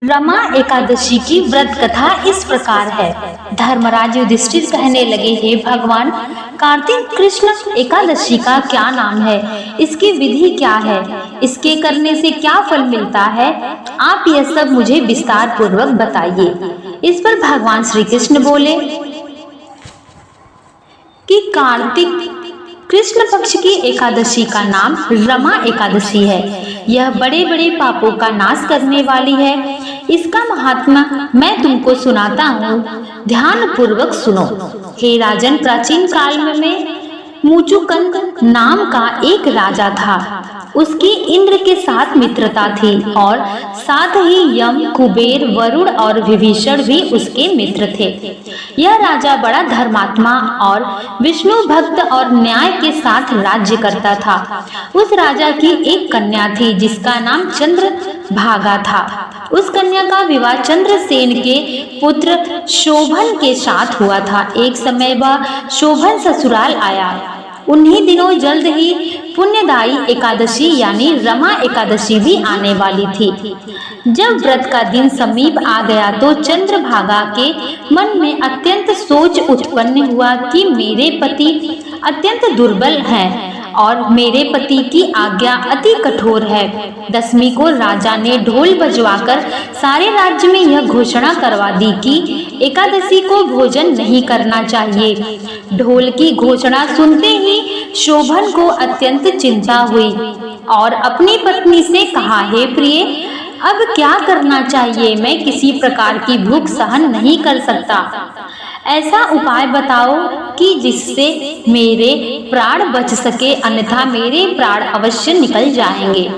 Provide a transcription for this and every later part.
रमा एकादशी की व्रत कथा इस प्रकार है। धर्मराज युधिष्ठिर कहने लगे, हे भगवान, कार्तिक कृष्ण एकादशी का क्या नाम है, इसकी विधि क्या है, इसके करने से क्या फल मिलता है, आप यह सब मुझे विस्तार पूर्वक बताइए। इस पर भगवान श्री कृष्ण बोले कि कार्तिक कृष्ण पक्ष की एकादशी का नाम रमा एकादशी है। यह बड़े बड़े पापों का नाश करने वाली है। इसका महात्मा मैं तुमको सुनाता हूँ, ध्यान पूर्वक सुनो। हे राजन, प्राचीन काल में मुचुकंद नाम का एक राजा था। उसकी इंद्र के साथ मित्रता थी और साथ ही यम, कुबेर, वरुण और विभीषण भी उसके मित्र थे। यह राजा बड़ा धर्मात्मा और विष्णु भक्त और न्याय के साथ राज्य करता था। उस राजा की एक कन्या थी जिसका नाम चंद्रभागा था। उस कन्या का विवाह चंद्रसेन के पुत्र शोभन के साथ हुआ था। एक समय वह शोभन ससुराल आया। उन्हीं दिनों जल्द ही पुण्यदायी एकादशी यानी रमा एकादशी भी आने वाली थी। जब व्रत का दिन समीप आ गया तो चंद्रभागा के मन में अत्यंत सोच उत्पन्न हुआ कि मेरे पति अत्यंत दुर्बल हैं और मेरे पति की आज्ञा अति कठोर है। दसवीं को राजा ने ढोल बजवाकर सारे राज्य में यह घोषणा करवा दी कि एकादशी को भोजन नहीं करना चाहिए। ढोल की घोषणा सुनते ही शोभन को अत्यंत चिंता हुई और अपनी पत्नी से कहा, हे प्रिय, अब क्या करना चाहिए? मैं किसी प्रकार की भूख सहन नहीं कर सकता। ऐसा उपाय बताओ कि जिससे मेरे प्राण बच सके, अन्यथा मेरे प्राण अवश्य निकल जाएंगे।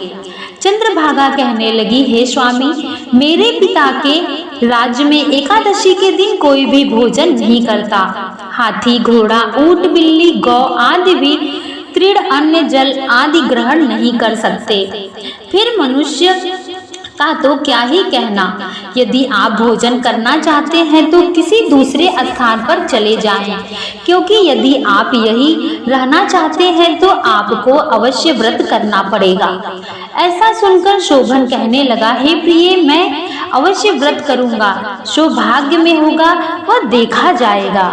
चंद्रभागा कहने लगी, हे स्वामी, मेरे पिता के राज्य में एकादशी के दिन कोई भी भोजन नहीं करता। हाथी, घोड़ा, ऊंट, बिल्ली, गौ आदि भी तृण, अन्न, जल आदि ग्रहण नहीं कर सकते। फिर मनुष्य का तो क्या ही कहना। यदि आप भोजन करना चाहते हैं तो किसी दूसरे स्थान पर चले जाएं, क्योंकि यदि आप यही रहना चाहते हैं तो आपको अवश्य व्रत करना पड़ेगा। ऐसा सुनकर शोभन कहने लगा, हे प्रिय, मैं अवश्य व्रत करूंगा, जो भाग्य में होगा वह देखा जाएगा।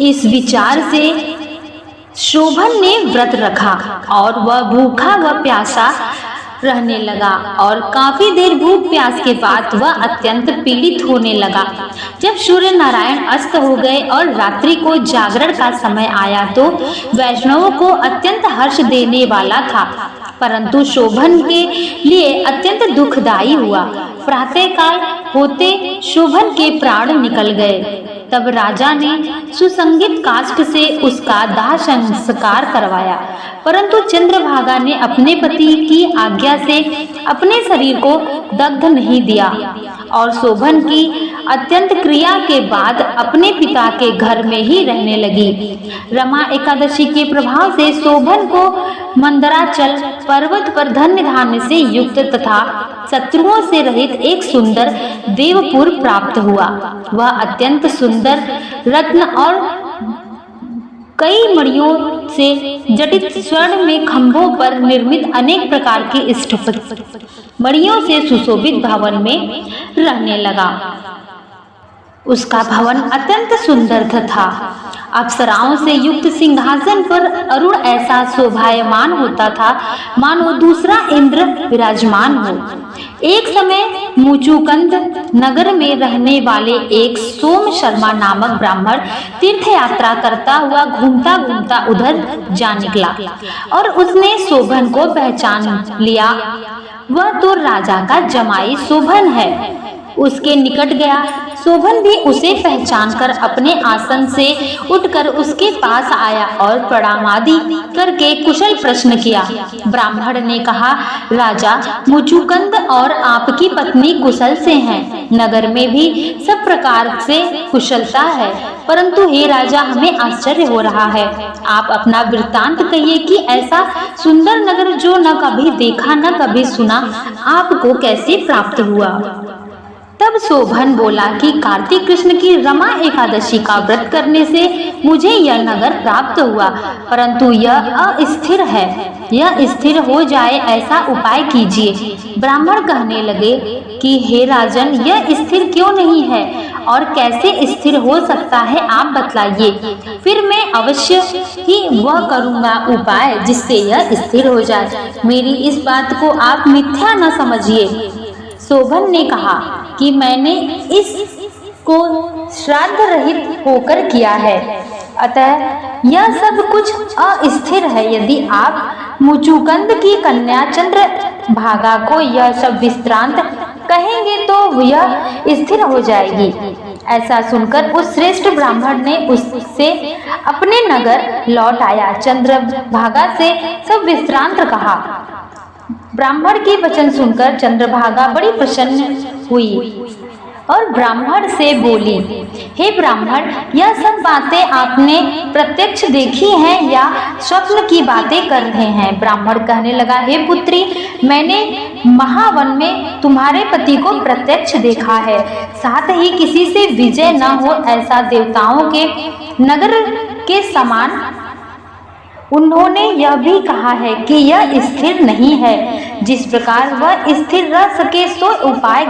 इस विचार से शोभन ने व्रत रखा और वह भूखा व प्यासा रहने लगा और काफी देर भूख प्यास के बाद वह अत्यंत पीड़ित होने लगा। जब सूर्य नारायण अस्त हो गए और रात्रि को जागरण का समय आया तो वैष्णवों को अत्यंत हर्ष देने वाला था, परंतु शोभन के लिए अत्यंत दुखदायी हुआ। प्रातःकाल होते शोभन के प्राण निकल गए। तब राजा ने सुसंगित काष्ठ से उसका दाह संस्कार करवाया, परंतु चंद्रभागा ने अपने पति की आज्ञा से अपने शरीर को दग्ध नहीं दिया और शोभन की अत्यंत क्रिया के बाद अपने पिता के घर में ही रहने लगी। रमा एकादशी के प्रभाव से शोभन को मंदराचल पर्वत पर धन्य धान्य से युक्त तथा शत्रुओं से रहित एक सुंदर देवपुर प्राप्त हुआ। वह अत्यंत सुंदर रत्न और कई मणियों से जटित स्वर्ण में खंभों पर निर्मित अनेक प्रकार की स्तूप मणियों से सुशोभित भवन में रहने लगा। उसका भवन अत्यंत सुंदर था। अप्सराओं से युक्त सिंहासन पर अरुण ऐसा शोभायमान होता था मानो दूसरा इंद्र विराजमान हो। एक समय मुचुकंद नगर में रहने वाले एक सोम शर्मा नामक ब्राह्मण तीर्थ यात्रा करता हुआ घूमता घूमता उधर जा निकला और उसने शोभन को पहचान लिया। वह तो राजा का जमाई शोभन है। उसके निकट गया। शोभन भी उसे पहचानकर अपने आसन से उठकर उसके पास आया और प्रणाम आदि करके कुशल प्रश्न किया। ब्राह्मण ने कहा, राजा, मुचुकंद और आपकी पत्नी कुशल से हैं। नगर में भी सब प्रकार से कुशलता है, परंतु हे राजा, हमें आश्चर्य हो रहा है। आप अपना वृत्तांत कहिए कि ऐसा सुंदर नगर जो न कभी देखा न कभी सुना, आपको कैसे प्राप्त हुआ। तब तब शोभन बोला कि कार्तिक कृष्ण की रमा एकादशी का व्रत करने से मुझे यह नगर प्राप्त हुआ, परंतु यह अस्थिर है। यह स्थिर हो जाए ऐसा उपाय कीजिए। ब्राह्मण कहने लगे कि हे राजन, यह स्थिर क्यों नहीं है और कैसे स्थिर हो सकता है, आप बतलाइए, फिर मैं अवश्य ही वह करूँगा उपाय जिससे यह स्थिर हो जाए। मेरी इस बात को आप मिथ्या न समझिए। शोभन ने कहा कि मैंने इसको श्राद्ध रहित होकर किया है, अतः यह सब कुछ अस्थिर है। यदि आप मुचुकुंद की कन्या चंद्रभागा को यह सब विश्रांत कहेंगे तो यह स्थिर हो जाएगी। ऐसा सुनकर उस श्रेष्ठ ब्राह्मण ने उससे अपने नगर लौट आया। चंद्रभागा से सब विश्रांत कहा। ब्राह्मण की वचन सुनकर चंद्रभागा बड़ी प्रसन्न हुई और ब्राह्मण से बोली, हे ब्राह्मण, यह सब बातें आपने प्रत्यक्ष देखी हैं या स्वप्न की बातें कर रहे हैं? ब्राह्मण कहने लगा, हे पुत्री, मैंने महावन में तुम्हारे पति को प्रत्यक्ष देखा है, साथ ही किसी से विजय न हो ऐसा देवताओं के नगर के समान। उन्होंने यह भी कहा है कि यह स्थिर नहीं है। जिस प्रकार वह स्थिर रह सके सो उपाय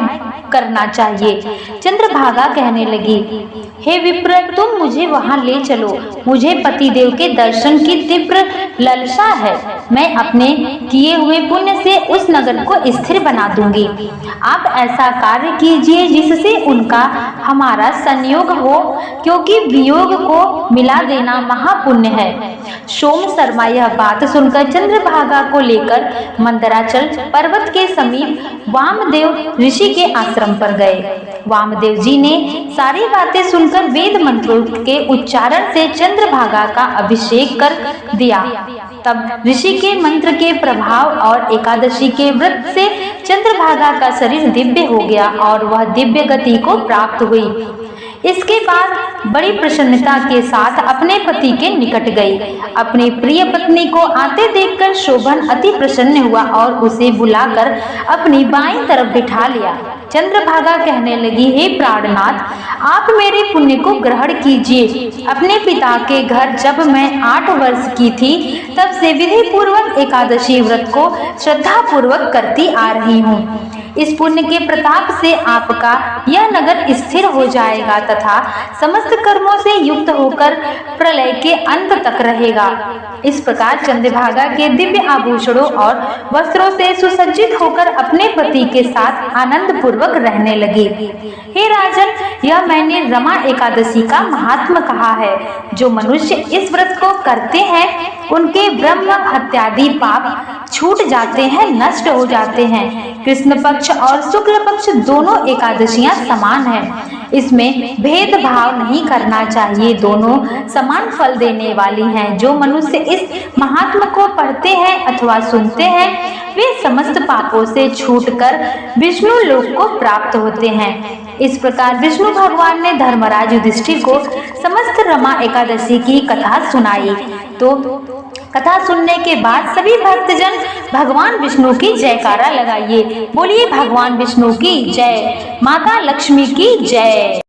करना चाहिए। चंद्रभागा कहने लगी, हे विप्र, तुम मुझे वहां ले चलो। मुझे पतिदेव के दर्शन की तीव्र लालसा है। मैं अपने किए हुए पुण्य से उस नगर को स्थिर बना दूंगी। आप ऐसा कार्य कीजिए जिससे उनका हमारा संयोग हो, क्योंकि वियोग को मिला देना महापुण्य है। सोम शर्मा यह बात सुनकर चंद्रभागा को लेकर मंदराचल पर्वत के समीप वामदेव ऋषि के आश्रम पर गए। वामदेव जी ने सारी बातें सुनकर वेद मंत्रों के उच्चारण से चंद्रभागा का अभिषेक कर दिया। तब ऋषि के मंत्र के प्रभाव और एकादशी के व्रत से चंद्रभागा का शरीर दिव्य हो गया और वह दिव्य गति को प्राप्त हुई। इसके बाद बड़ी प्रसन्नता के साथ अपने पति के निकट गई। अपनी प्रिय पत्नी को आते देखकर शोभन अति प्रसन्न हुआ और उसे बुलाकर अपनी बाईं तरफ बिठा लिया। चंद्रभागा कहने लगी, हे प्राणनाथ, आप मेरे पुण्य को ग्रहण कीजिए। अपने पिता के घर जब मैं 8 वर्ष की थी तब से विधि पूर्वक एकादशी व्रत को श्रद्धा पूर्वक करती आ रही हूँ। इस पुण्य के प्रताप से आपका यह नगर स्थिर हो जाएगा तथा समस्त कर्मों से युक्त होकर प्रलय के अंत तक रहेगा। इस प्रकार चंद्रभागा के दिव्य आभूषणों और वस्त्रों से सुसज्जित होकर अपने पति के साथ आनंद पूर्वक रहने लगी। हे राजन, यह मैंने रमा एकादशी का महात्म कहा है। जो मनुष्य इस व्रत को करते हैं उनके ब्रह्म हत्यादि पाप छूट जाते हैं, नष्ट हो जाते हैं। कृष्ण पक्ष और शुक्ल पक्ष दोनों एकादशियां समान हैं। इसमें भेदभाव नहीं करना चाहिए, दोनों समान फल देने वाली हैं। जो मनुष्य इस महात्मा को पढ़ते हैं अथवा सुनते हैं वे समस्त पापों से छूटकर विष्णु लोक को प्राप्त होते हैं। इस प्रकार विष्णु भगवान ने धर्मराज युधिष्ठिर को समस्त रमा एकादशी की कथा सुनाई। तो कथा सुनने के बाद सभी भक्तजन भगवान विष्णु की जयकारा लगाइए। बोलिए भगवान विष्णु की जय, माता लक्ष्मी की जय।